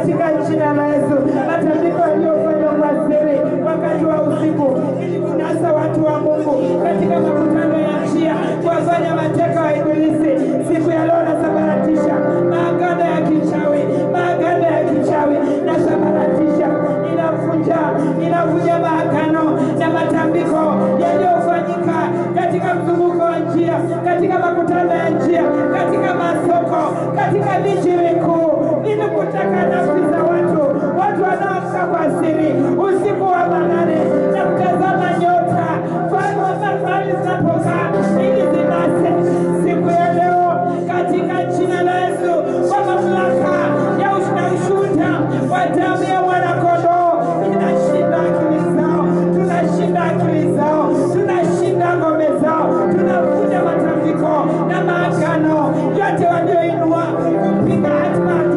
katika jina la Yesu. Matandiko yaliyofanywa kwa siri wakati wa usiku ili kunasa watu wa Mungu katika makutano ya njia, kuwafanya mateka wa ibilisi, siku ya leo nasambaratisha maagano ya kichawi, maagano ya kichawi nasambaratisha, ninavunja maagano na matambiko yaliyofanyika katika mzunguko wa njia, katika makutano ya njia, katika masoko, katika miji mikuu, ili kutaka nafsi za watu wanaoamka kwa siri usiku wa manane na kutazama nyota mahali zinapokaa ili zinase siku ya leo katika jina la Yesu, kwa mamlaka ya ushuhuda wa damu ya mwanakondoo. Tunashinda akili zao, tunashinda akili zao, tunashinda ngome zao, tunavunja matambiko na maagano yote walioinua kupinga hatima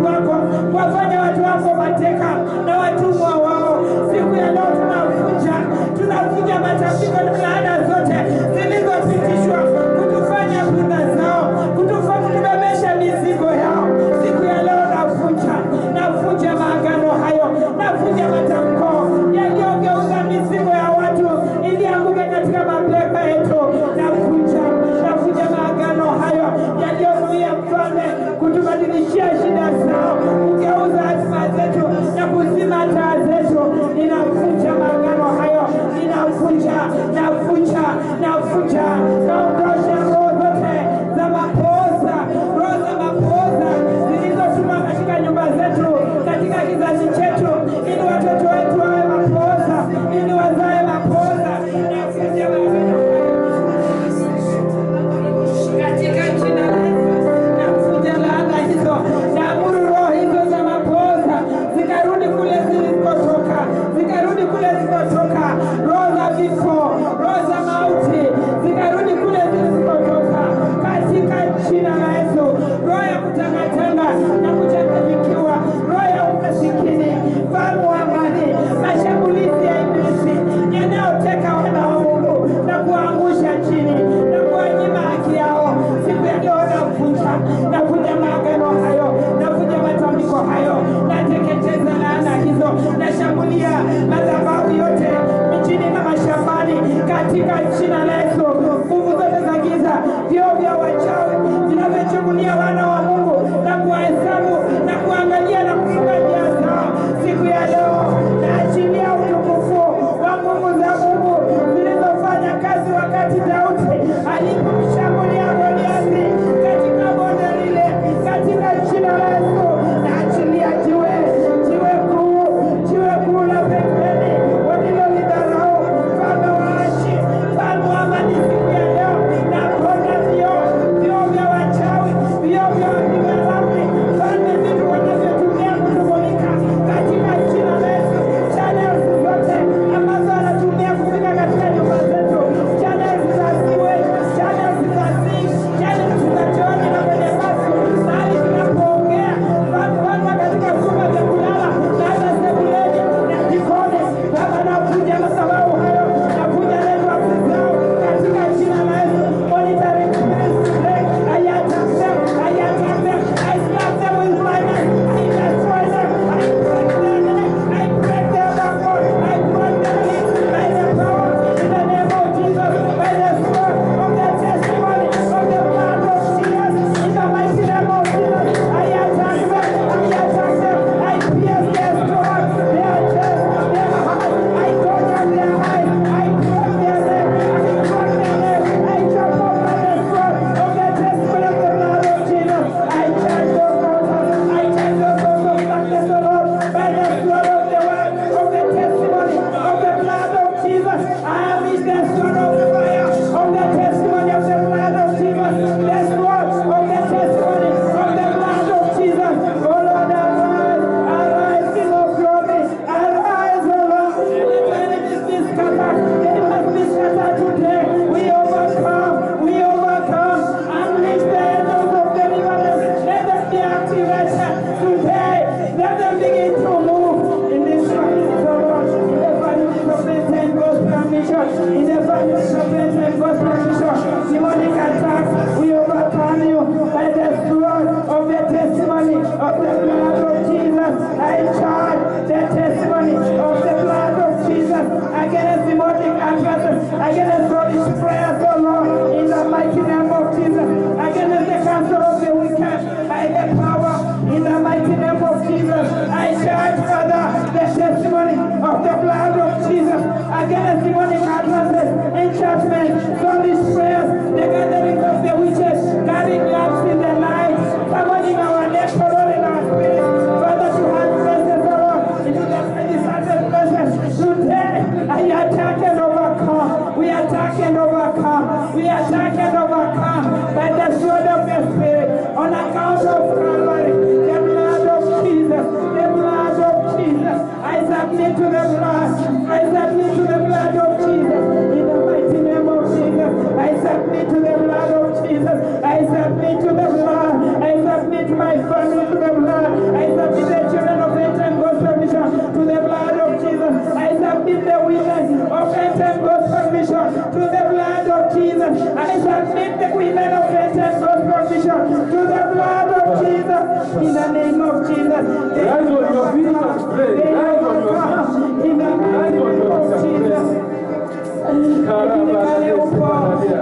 Jesus. I charge, Father, the testimony of the blood of Jesus against demonic utterances, enchantments, soulish prayers, the gatherings of the witches, carrying lamps in the night, summoning our necks, Lord, in our spirit, Father, to have presence, Lord, into the certain places. Today, I attack and overcome. We attack and overcome. We attack and overcome by the sword of the Spirit on account of Calvary, the blood of Jesus, the blood of Jesus. I submit to the blood. I submit to the blood of Jesus. In the mighty name of Jesus, I submit to the blood of Jesus. I submit to the blood. I submit my family to the blood. I submit the children of Eden Gospel Mission to the blood of Jesus. I submit the women of Eden Gospel Mission to the blood of Jesus. I submit the women of Eden Gospel Mission to the blood of Jesus. In the name of Jesus. Rise on your feet and pray. Rise on your feet. In the name of Jesus.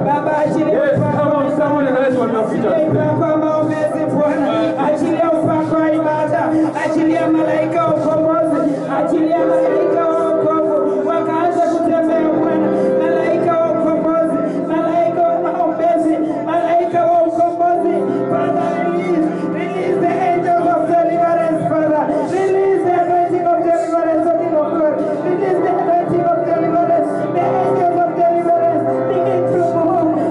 Baba, Yes, come on, someone rise on your feet and pray. achilia upako wa ibada, achilia malaika wa ukombozi, achilia malaika wa wokovu, wakaanza kutembea Bwana, malaika wa ukombozi, malaika wa maombezi, malaika wa ukombozi. Father, release the angels of deliverance, Father, release the anointing of deliverance, O King of glory, release the anointing of deliverance, the angels of deliverance,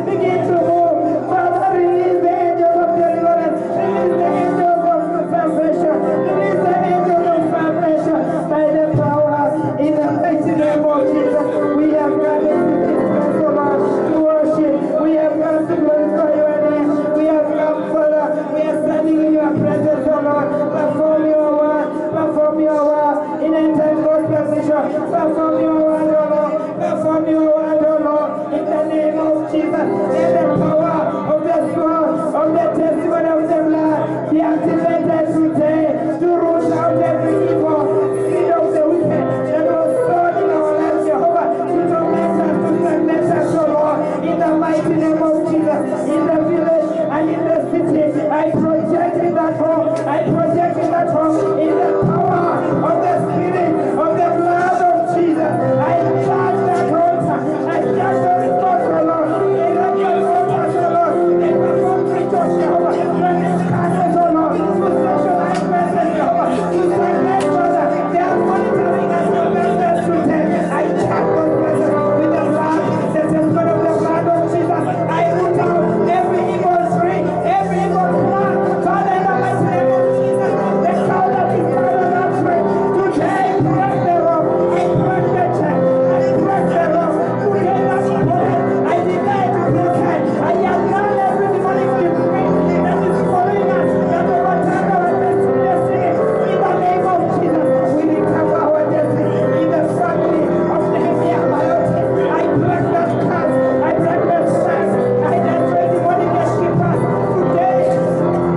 begin to move, Father, release the angels of deliverance, release the angels of salvation, release the angels of salvation by the power in the mighty name of Jesus. We have gathered to this place, O Lord, to worship. We have come to glorify your name. We have come, Father. We are standing in your presence, O Lord. Perform your word. Perform your word in a time gospel mission. Perform your word, O Lord. Perform your word, O Lord, in the name of Jesus. Let the power of the sword, of the testimony of the blood be activated today to root out every evil seed of the wicked that was sown in our lives, Jehovah, to torment us, to stagnate us, O Lord, in the mighty name of Jesus, in the village and in the city. I project in that home, I project in that home, in the power of the Spirit, of the blood of Jesus. I charge that altar, I charge the response, O Lord, in the name of the Lord, in the concrete of Jehovah, when it's cast, O Lord, to specialize message, Jehovah, to stagnate, Father, they are monitoring us, your message today. I charge those messages with the blood, the testimony of the blood of Jesus. I root out every evil tree, every evil plan, Father, in the mighty name of Jesus, the cow that is part of that tree, today, break the rope, I break the chain, I break the rope, today, that's the point, I deny to this head, I annul every demonic decree that is following us, that overturn our destiny, in the name of Jesus, we recover our destiny, in the family of Nehemiah Mayotte, I break that curse, I break that stress, I destroy demonic gatekeepers, today,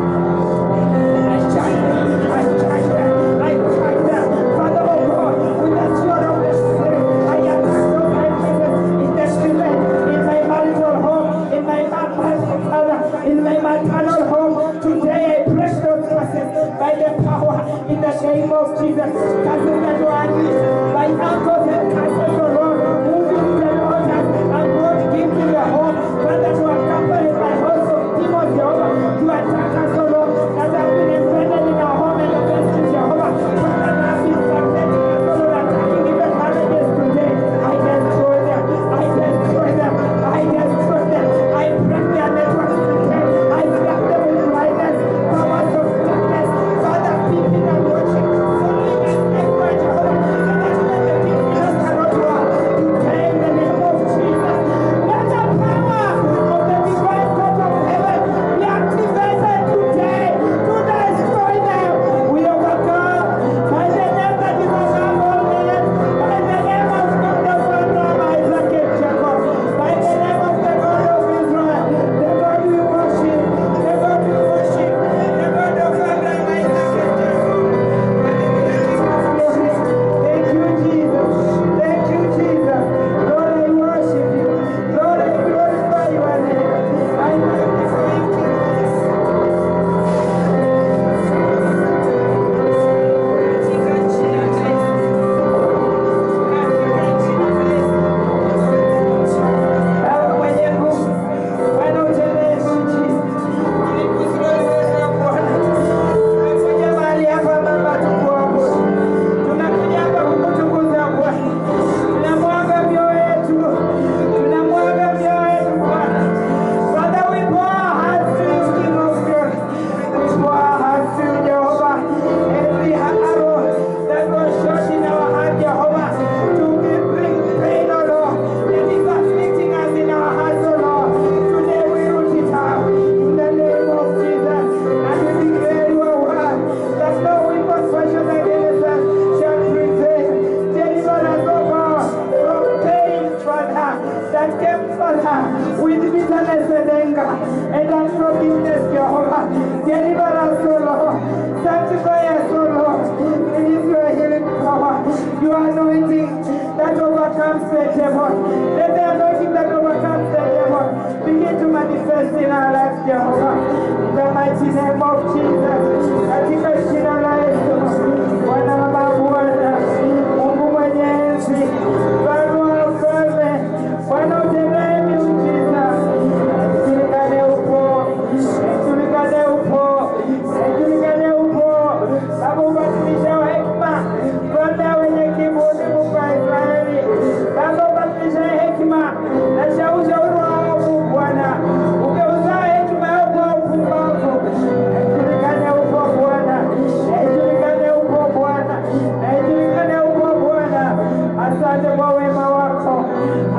I charge them, I charge them, I charge them, Father of God, with the sword of the Spirit, I attack those entities in the village, in my marital home, in my maternal father, in my maternal home, today I break those curses by the power in the name of Jesus, curses that were unleashed by uncles and cousins, O Lord, moving the altars and God gives in the home, Father, to accompany my host of demons, Jehovah, to attack us, O Lord, that have been embedded in our home and the destiny, Jehovah, Father, that have been subjecting us, O Lord, attacking even marriages today. I destroy them, I destroy them, I destroy them, I break their networks today, I slap them with blindness, powers of darkness, Father, keeping and watching, following us everywhere, Jehovah, so that when the increase in our life, Jehovah. In the mighty name of Jesus. Katika jina la Yesu. Bwana wa mabwana, Mungu mwenyezi, Bwana wa ufalme, Bwana utendee miujiza. Julikane upo, julikane upo, julikane upo. Baba ubadilisha wa hekima, Bwana wenye kiburi Mungu wa Israeli. Baba ubadilisha hekima na shauri wao Bwana. Ugeuza hekima yao kwa upumbavu. Julikane upo Bwana, julikane upo Bwana, julikane upo Bwana. Asante kwa wema wako,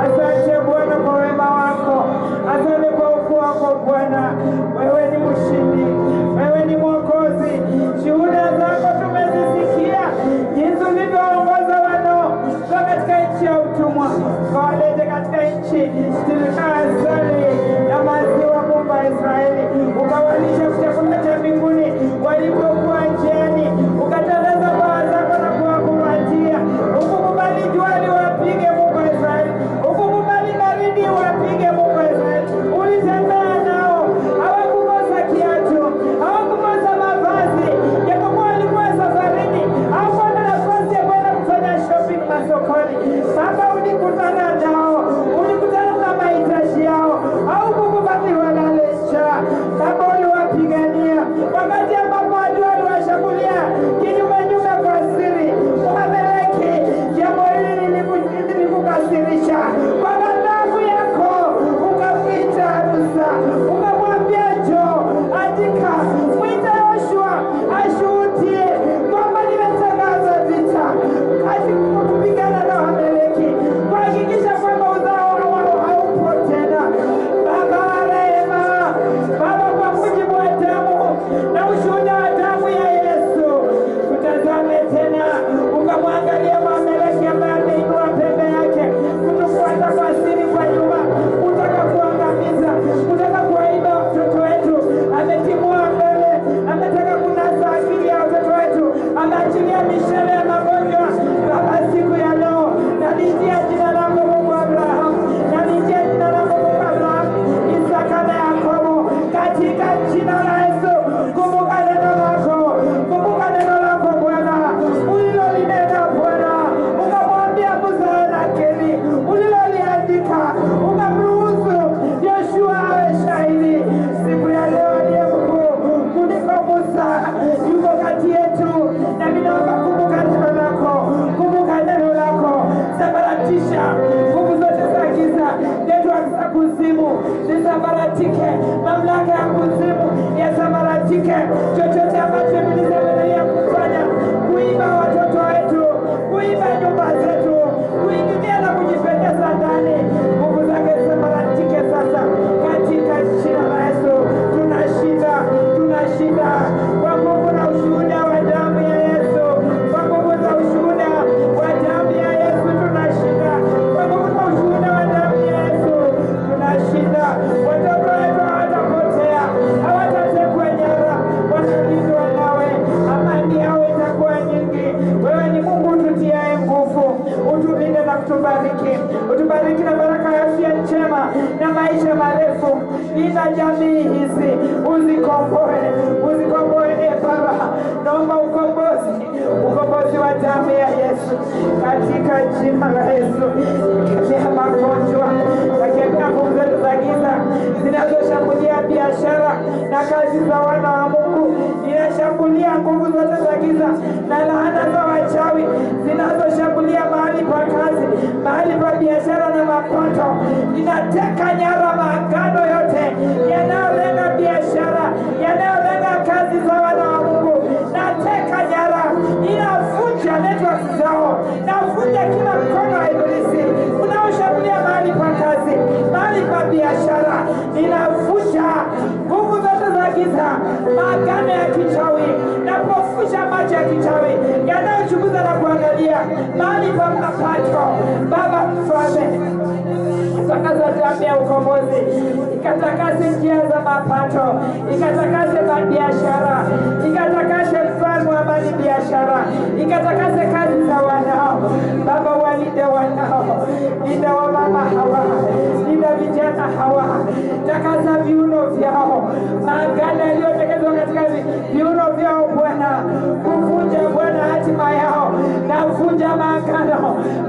asante Bwana kwa wema wako, asante kwa ukuu wako Bwana. Wewe ni mshindi, wewe ni mwokozi. Shuhuda zako tumezisikia, jinsi ulivyoongoza wanaotoka katika nchi ya utumwa kawalete katika nchi tulikaa asali na maziwa Mungu wa Israeli. Ukawalisha chakula cha mbinguni walipokuwa njiani, ukatandaza bawa zako na kuwakumbatia. Ukukubali jua liwapige Mungu wa Israeli, ukukubali baridi wapige Mungu wa Israeli. Ulitembea nao, hawakukosa kiatu, hawakukosa mavazi, japokuwa walikuwa safarini, hawakuwa na nafasi ya kwenda kufanya shopping masokoni. Baba ulikutana nao, ulikutana na mahitaji yao, haukukubali walale njaa. Baba uliwapigania wakati ambapo adui waliwashambulia kinyume kwa siri. Uwapeleke, jambo hili lilikukasirisha. Kwa ghadhabu yako ukamwita Musa, ukamwambia njoo, andika, mwita Yoshua ashuhudie kwamba nimetangaza vita katika kupigana na Wameleki, kuhakikisha kwamba uzao wao haupo tena. Baba wa rehema, Baba, kwa mujibu wa damu na ushuhuda wa damu ya Yesu, tutazame tena, ukamwangalia Mwameleki ambaye ameinua pembe yake kutufuata kwa siri kwa nyuma, kutaka kuangamiza, kutaka kuwaiba watoto wetu. Ametimua mbele, ametaka kunasa akili ya watoto wetu, ameachilia mishale ya magonjwa. Baba, siku ya leo naliitia jina lako Mungu wa Abrahamu, naliitia jina lako Mungu wa Abrahamu, Isaka na Yakobo, katika jina la Yesu. Kumbuka neno lako, kumbuka neno lako Bwana, ulilolinena Bwana, ukamwambia Musa na Keni, uliloliandika, ukamruhusu Yoshua awe shahidi. Siku ya leo ndiye mkuu kuliko Musa, yuko kati yetu, na ninaomba kumbuka neno lako, kumbuka neno lako. Sambaratisha nguvu zote za giza, network za kuzimu zisambaratike, mamlaka ya kuzimu yasambaratike. Chochote ambacho ibilisi anaendelea kufanya, kuiba watoto wetu, kuiba nyumba zetu, kuingilia na kujipendeza ndani, nguvu zake zisambaratike sasa katika jina la Yesu. Tunashinda, tunashinda kwa nguvu na ushuhuda wa damu ya Yesu, kwa nguvu za ushuhuda wa damu ya Yesu tunashinda, kwa nguvu za ushuhuda wa damu ya Yesu tunashinda. Watoto wetu hawatapotea, hawatatekwa nyara, watalindwa nawe, amani yao itakuwa nyingi. Wewe ni Mungu tutiaye nguvu, utulinde na kutubariki, utubariki na baraka ya afya njema na maisha marefu. Linda jamii hizi, uzikomboe, uzikomboe Baba. Naomba ukombozi wa damu ya Yesu katika jina la Yesu. Kemea magonjwa, kemea nguvu zetu za giza zinazoshambulia biashara na kazi za wana wa Mungu. Ninashambulia nguvu zote za giza na laana za wachawi zinazoshambulia mahali pa kazi, mahali pa biashara na mapato. Ninateka nyara maagano yote yanayolenga biashara, yanayolenga kazi za wana wa Mungu. Nateka nyara, ninavunja network zao, navunja kila mkono wa ibilisi unaoshambulia mahali pa kazi, mahali pa biashara. Ninavunja nguvu zote za giza, maagano ya kichawi, napofusha macho ya kichawi yanayochunguza na kuangalia mahali pa mapato. Baba mfalme, Takaza damu ya ukombozi, ikatakase njia za mapato, ikatakase biashara, ikatakase mfalme wa amani biashara, ikatakase kazi za wanao. Baba, walinde wanao, linda wa mama hawa, linda vijana hawa, takasa viuno vyao, maagano yaliyotekelezwa katika viuno vyao Bwana, kuvunja Bwana hatima yao, na kuvunja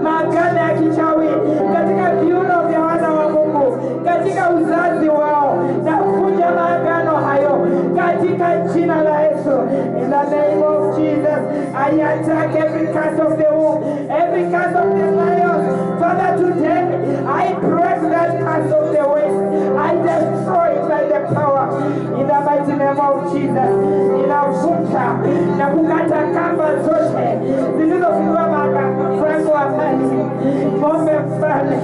maagano ya kichawi katika viuno vya wana wa Mungu, katika uzazi wao, na kuvunja maagano hayo katika jina la Yesu. In the name of Jesus, I attack every curse of the womb, every curse of the lion. Father, today I break that curse of the waste. I destroy it by the power in the mighty name of Jesus. Inavuta na kukata kamba zote zilizofungwa mfrango wa mali, ng'ombe mfalme,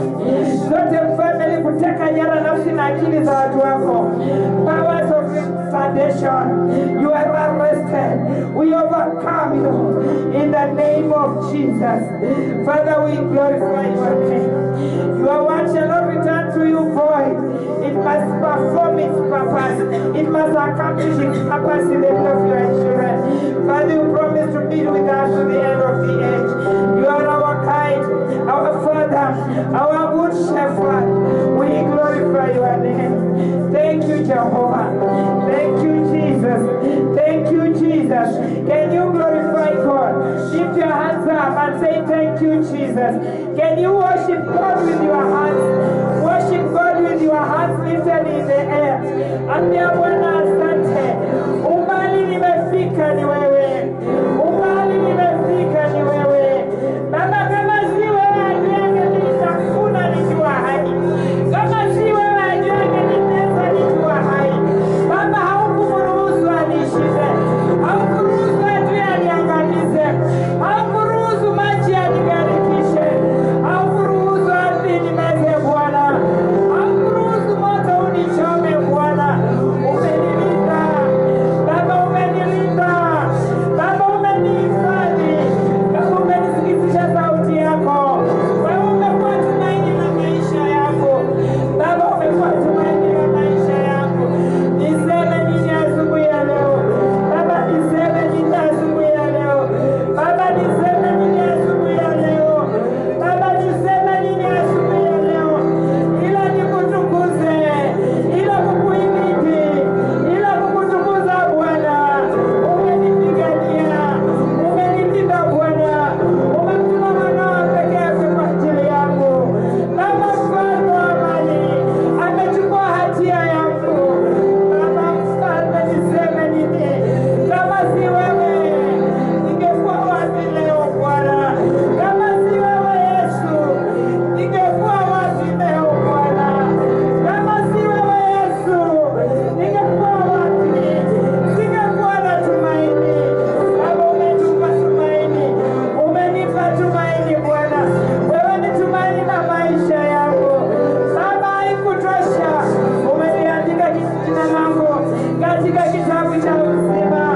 zote mfalme ili kuteka nyara nafsi na akili za watu wako. Powers of foundation, you are arrested. We overcome you in the name of Jesus. Father, we glorify your name. Your word shall not return to you void. It must perform its purpose. It must accomplish its purpose in the life of your children. Father, you promise to be with us to the end of the age. You are our guide, our Father, our good shepherd. We glorify your name. Thank you, Jehovah. Thank you, Jesus. Thank you, Jesus. Can you glorify God? Lift your hands up and say, thank you, Jesus. Can you worship God with your hands? Worship God with your hands lifted in the air. Ambia Bwana asante. Umbali nimefika ni wewe. Umbali nimefika ni wewe. Baba, kama si wewe ajuange nilitakuna nikiwa hai. Kama si wewe ajuange nitesa nikiwa hai. Baba, haukumruhusu anishinde. Haukuruhusu adui aniangamize. Haukuruhusu maji anigarikishe. Haukuruhusu ardhi nimeze Bwana. Haukuruhusu moto unichome Bwana. Umenilinda. Baba, umenilinda. Baba, umenihifadhi. Baba, umenisikizisha sauti yako. Wewe umekuwa tumaini la maisha yangu. Baba, umekuwa tumaini la maisha yangu. Niseme nini asubuhi ya leo? Baba, niseme nini asubuhi ya leo? Baba, niseme nini asubuhi ya leo? Baba, niseme nini asubuhi ya leo? Ila nikutukuze, ila kukuhimidi, ila kukutukuza Bwana. Umenipigania, umenilinda Bwana. Umemtuma mwanao pekee yake kwa ajili yangu. Baba, mfalme wa amani, amechukua hatia yangu. Baba mfalme, niseme nini? Kama si wewe, ningekuwa wapi leo Bwana? Kama si wewe Yesu, ningekuwa wapi leo Bwana? Kama si wewe Yesu, ningekuwa wapi? Singekuwa na tumaini. Baba, umenipa tumaini. Umenipa tumaini Bwana. Wewe ni tumaini la maisha yangu. Baba, haikutosha. Umeniandika jina langu katika kitabu cha uzima.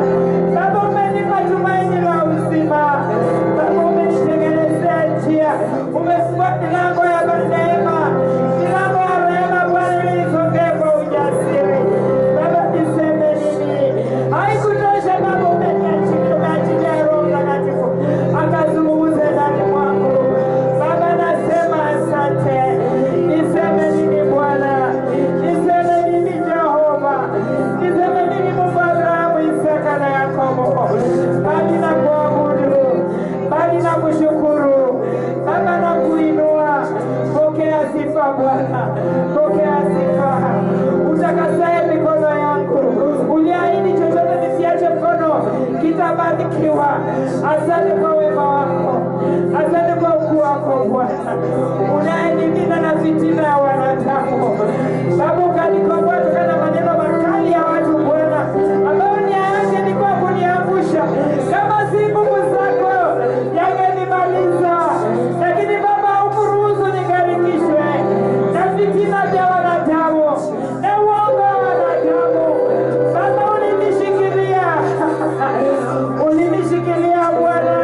Baba, umenipa tumaini la uzima. Baba, umenitengenezea njia. Umefungua milango ya neema. Milango ya rehema Bwana, ili nisogee kwa ujasiri. Baba, niseme nini? Haikutosha Baba, umeniachilia Roho Mtakatifu akazungumze ndani mwangu. Baba, nasema asante. Niseme nini Bwana? Niseme nini Jehova? Niseme nini Mungu wa Abrahamu, Isaka na Yakobo? Bali na kuabudu, bali na kushukuru, Baba na kuinua. Pokea sifa Bwana, pokea sifa. Utakasaye mikono yangu, uliahidi chochote nisiache mkono kitabarikiwa. Asante kwa wema wako, asante kwa ukuu wako Bwana. Unayenilinda na fitina ya wanadamu. Baba, ukanikomboa kutokana na maneno makali ya watu Bwana, ambayo nia yake ni kwa kuniangusha. Kama si nguvu zako yangenimaliza, lakini Baba, haukuruhusu nigarikishwe na fitina vya wanadamu na uongo wa wanadamu. Baba, ulinishikilia. Ulinishikilia Bwana.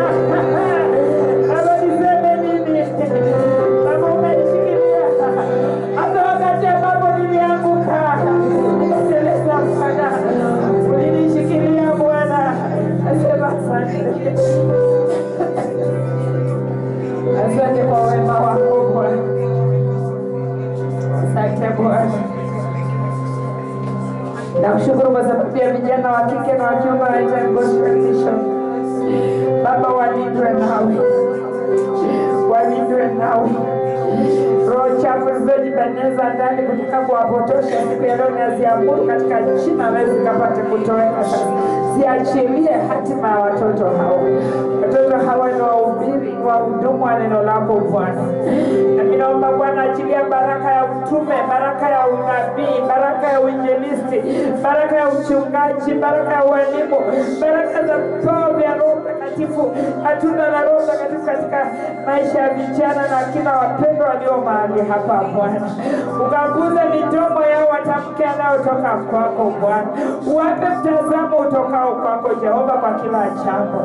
Asante kwa wema wako Bwana. Asante Bwana. Nakushukuru kwa sababu ya vijana wa kike na wa kiume wa Iten Gospel Mission. Baba, walindwe nawe. Walindwe nawe. Roho chafu zilizojipenyeza ndani kutaka kuwapotosha siku ya leo naziamuru katika jina la Yesu kapate kutoweka sasa. Ziachilie hatima ya watoto hawa. Watoto hawa ni wahubiri, wahudumu wa neno lako Bwana. Na ninaomba Bwana achilia baraka ya utume, baraka ya unabii, baraka ya uinjilisti, baraka ya uchungaji, baraka ya ualimu, baraka za vipawa vya Roho Mtakatifu, matunda la Roho Mtakatifu katika maisha ya vijana na kila wapendwa walio mahali hapa Bwana. Ukaguze midomo yao watamke yanayotoka kwako Bwana. Uwape mtazamo utokao kwako Jehova kwa kila jambo.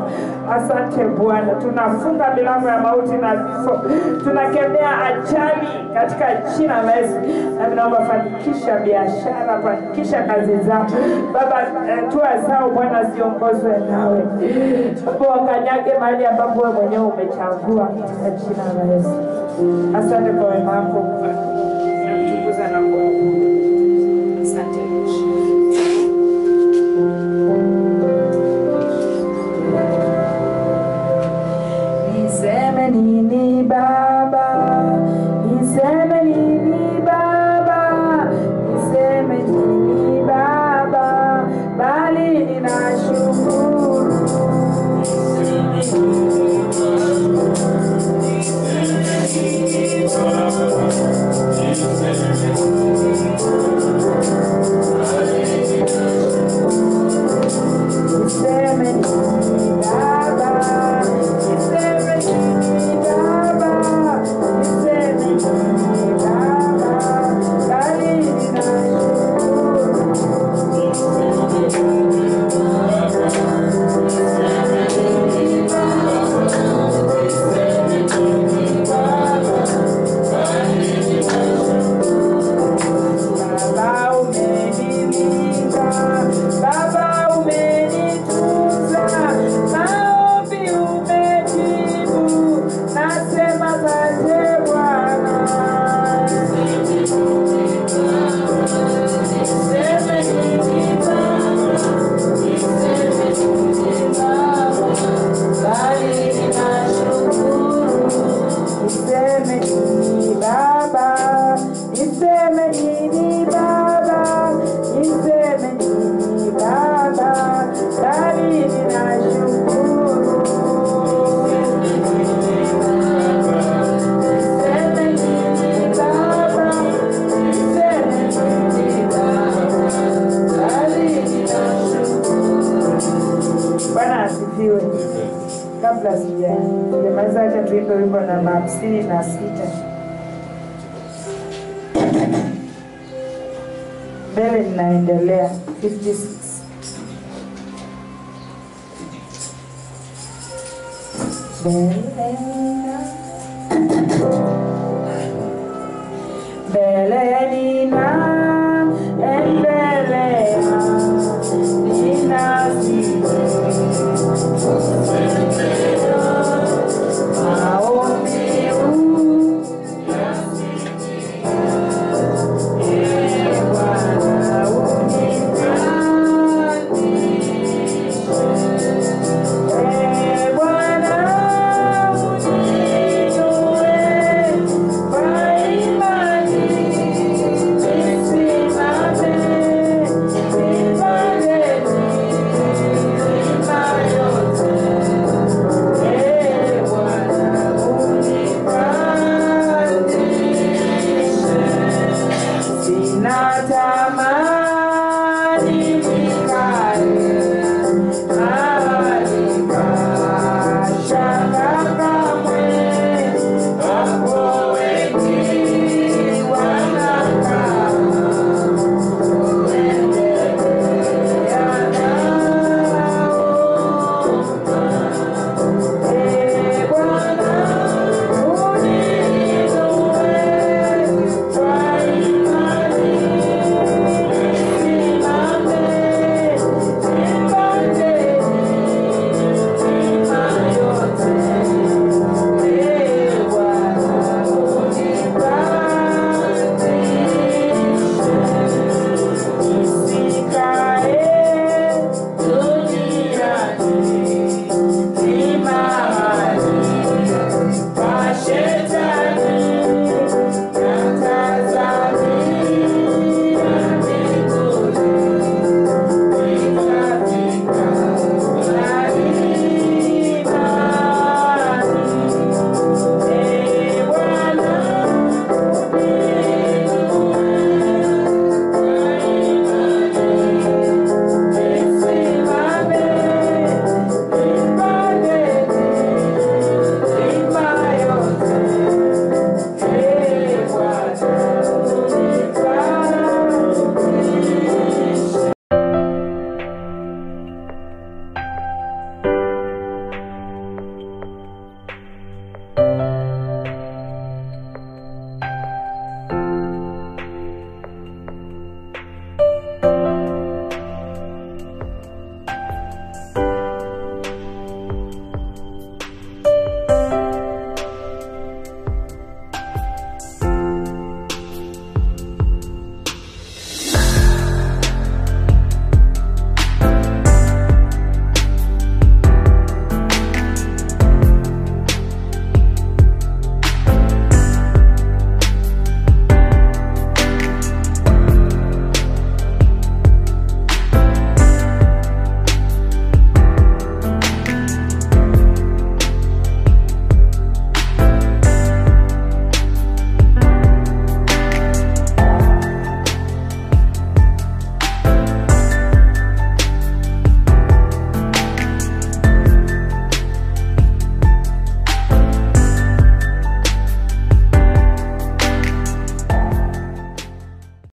Asante Bwana. Tunafunga milango ya mauti na vifo. Tunakemea ajali katika jina la Yesu. Na ninaomba fanikisha biashara, fanikisha kazi zao. Baba, hatua zao Bwana ziongozwe nawe. Baba, wakanyage mahali ambapo wewe mwenyewe umechagua katika jina la Yesu. Asante kwa wema wako Bwana. Nakutukuza na kuabudu. Asante Yesu. Niseme nini Baba? Niseme nini Baba? Niseme nini Baba? Bali ninashukuru. Kabla sijamaliza acha tuimbe wimbo namba 56. Mbele ninaendelea 56. Mbele nina